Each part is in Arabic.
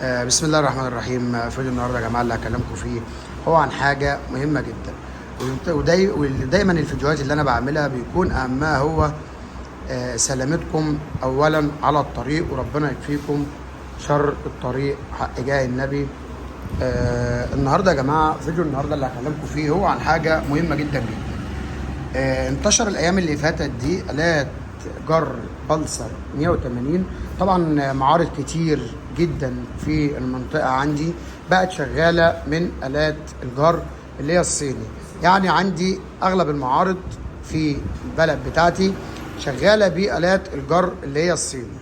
بسم الله الرحمن الرحيم. فيديو النهارده يا جماعه اللي هكلمكم فيه هو عن حاجه مهمه جدا، ودايما الفيديوهات اللي انا بعملها بيكون اهمها هو سلامتكم اولا على الطريق، وربنا يكفيكم شر الطريق حق جاه النبي. النهارده يا جماعه فيديو النهارده اللي هكلمكم فيه هو عن حاجه مهمه جدا جدا. انتشر الايام اللي فاتت دي الات جر بلسر 180. طبعا معارض كتير جدا في المنطقه عندي بقت شغاله من الات الجر اللي هي الصيني. يعني عندي اغلب المعارض في البلد بتاعتي شغاله بالات الجر اللي هي الصيني.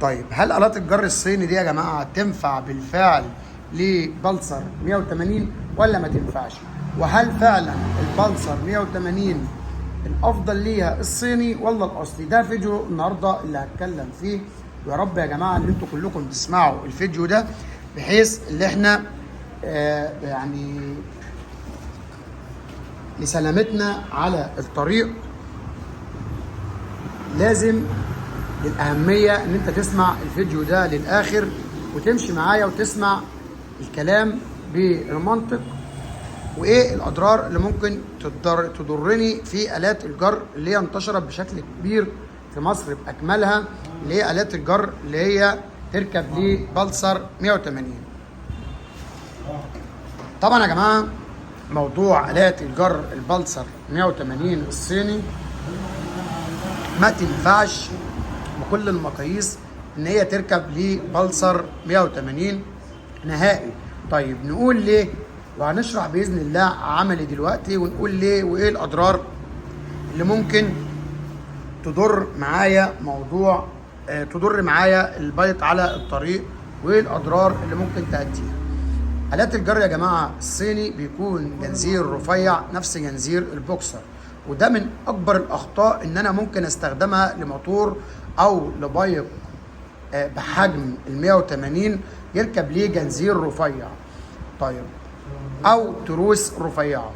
طيب هل الات الجر الصيني دي يا جماعه تنفع بالفعل لبلسر 180 ولا ما تنفعش؟ وهل فعلا البلسر 180 الافضل ليها الصيني ولا الاصلي؟ ده فيديو النهارده اللي هتكلم فيه، ويا رب يا جماعه ان انتوا كلكم تسمعوا الفيديو ده بحيث ان احنا يعني لسلامتنا على الطريق لازم للاهميه ان انت تسمع الفيديو ده للاخر وتمشي معايا وتسمع الكلام بالمنطق، وايه الاضرار اللي ممكن تضرني في الات الجر اللي هي انتشرت بشكل كبير في مصر باكملها، اللي هي الات الجر اللي هي تركب لبلسر 180. طبعا يا جماعه موضوع الات الجر البلسر 180 الصيني ما تنفعش بكل المقاييس ان هي تركب لبلسر 180 نهائي. طيب نقول ليه، وهنشرح باذن الله عملي دلوقتي ونقول ليه وايه الاضرار اللي ممكن تضر معايا تضر معايا البيت على الطريق، وايه الاضرار اللي ممكن تأتيها. آلات الجر يا جماعه الصيني بيكون جنزير رفيع نفس جنزير البوكسر، وده من اكبر الاخطاء ان انا ممكن استخدمها لموتور او لبايق بحجم ال 180 يركب ليه جنزير رفيع، طيب او تروس رفيعه.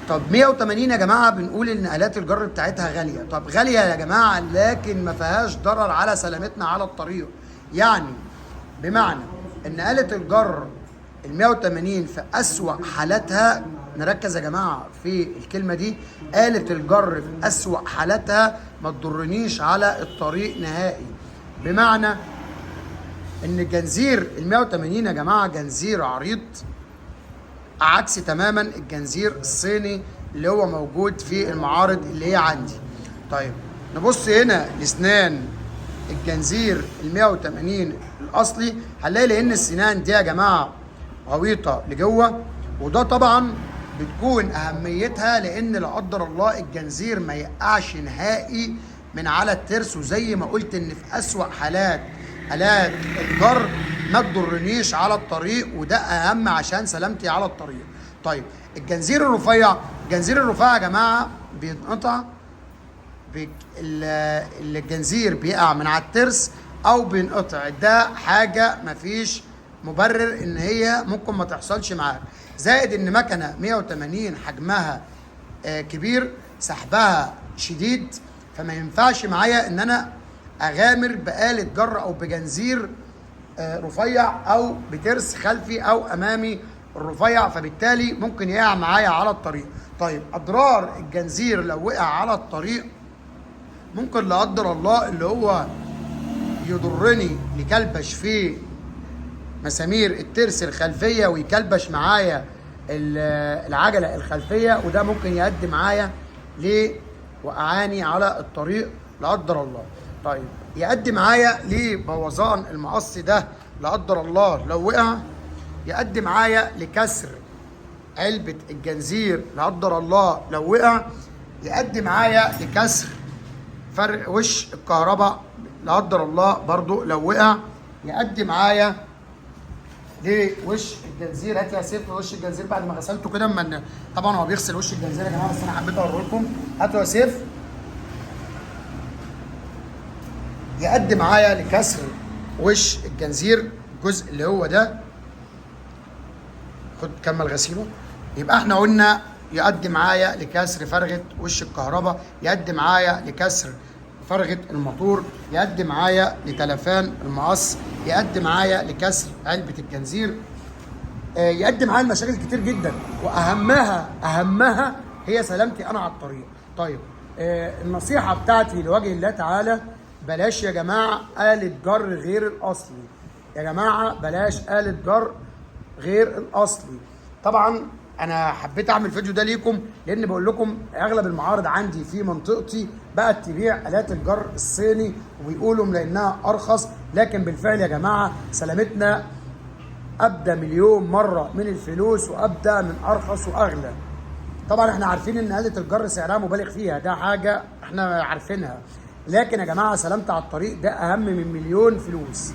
طب 180 يا جماعه بنقول ان الات الجر بتاعتها غاليه. طب غاليه يا جماعه لكن ما فيهاش ضرر على سلامتنا على الطريق. يعني بمعنى ان آلة الجر ال 180 في اسوأ حالاتها، نركز يا جماعه في الكلمه دي، آلة الجر في اسوأ حالاتها ما تضرنيش على الطريق نهائي. بمعنى ان الجنزير ال 180 يا جماعه جنزير عريض عكس تماما الجنزير الصيني اللي هو موجود في المعارض اللي هي عندي. طيب نبص هنا لسنان الجنزير ال 180 الاصلي، هنلاقي لان السنان دي يا جماعه غويطه لجوه، وده طبعا بتكون اهميتها لان لا قدر الله الجنزير ما يقعش نهائي من على الترس، وزي ما قلت ان في اسوأ حالات آلات الجر ما تضرنيش على الطريق، وده اهم عشان سلامتي على الطريق. طيب الجنزير الرفيع، يا جماعه بينقطع الجنزير بيقع من على الترس او بينقطع، ده حاجه مفيش مبرر ان هي ممكن ما تحصلش معاك، زائد ان مكنه 180 حجمها كبير سحبها شديد، فما ينفعش معايا ان انا اغامر بآلة جر او بجنزير رفيع او بترس خلفي او امامي الرفيع، فبالتالي ممكن يقع معايا على الطريق. طيب اضرار الجنزير لو وقع على الطريق ممكن لا قدر الله اللي هو يضرني لكلبش في مسامير الترس الخلفيه ويكلبش معايا العجله الخلفيه، وده ممكن يؤدي معايا لوقعاني على الطريق لا قدر الله. طيب يؤدي معايا لبوظان المقص ده لا قدر الله لو وقع، يؤدي معايا لكسر علبه الجنزير لا قدر الله لو وقع، يؤدي معايا لكسر فرق وش الكهرباء لا قدر الله برضو لو وقع، يؤدي معايا لوش الجنزير. هات يا سيف وش الجنزير بعد ما غسلته كده، طبعا هو بيغسل وش الجنزير يا جماعه بس انا حبيت اوريه لكم. هاتوا يا سيف. يؤدي معايا لكسر وش الجنزير الجزء اللي هو ده، خد كمل غسيله. يبقى احنا قلنا يؤدي معايا لكسر فرغه وش الكهرباء، يؤدي معايا لكسر فرغه الموتور، يؤدي معايا لتلفان المقص، يؤدي معايا لكسر علبه الجنزير، يؤدي معايا لمشاكل كتير جدا، واهمها هي سلامتي انا على الطريق. طيب النصيحه بتاعتي لوجه الله تعالى، بلاش يا جماعه آلة جر غير الاصلي. يا جماعه بلاش آلة جر غير الاصلي. طبعا انا حبيت اعمل الفيديو ده ليكم لان بقول لكم اغلب المعارض عندي في منطقتي بقت تبيع آلات الجر الصيني، وبيقولوا لانها ارخص، لكن بالفعل يا جماعه سلامتنا ابدا مليون مره من الفلوس، وابدا من ارخص واغلى. طبعا احنا عارفين ان آلة الجر سعرها مبالغ فيها، ده حاجه احنا عارفينها، لكن يا جماعه سلامتي على الطريق ده اهم من مليون فلوس.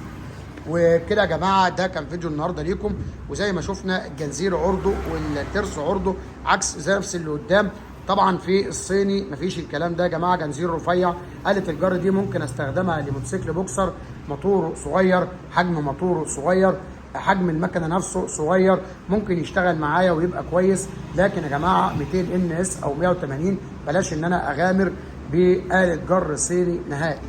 وكده يا جماعه ده كان فيديو النهارده ليكم، وزي ما شفنا الجنزير عرضه والترس عرضه عكس زي نفس اللي قدام. طبعا في الصيني مفيش الكلام ده يا جماعه، جنزير رفيع. آلة الجر دي ممكن استخدمها لموتوسيكل بوكسر، موتوره صغير، حجم موتوره صغير، حجم المكنه نفسه صغير، ممكن يشتغل معايا ويبقى كويس. لكن يا جماعه 200 NS او 180 بلاش ان انا اغامر بآلة جر صيني نهائي.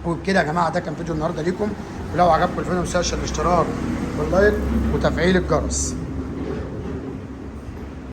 وبكده يا جماعه ده كان فيديو النهارده ليكم، ولو عجبكم الفيديو ما تنساش الاشتراك واللايك وتفعيل الجرس.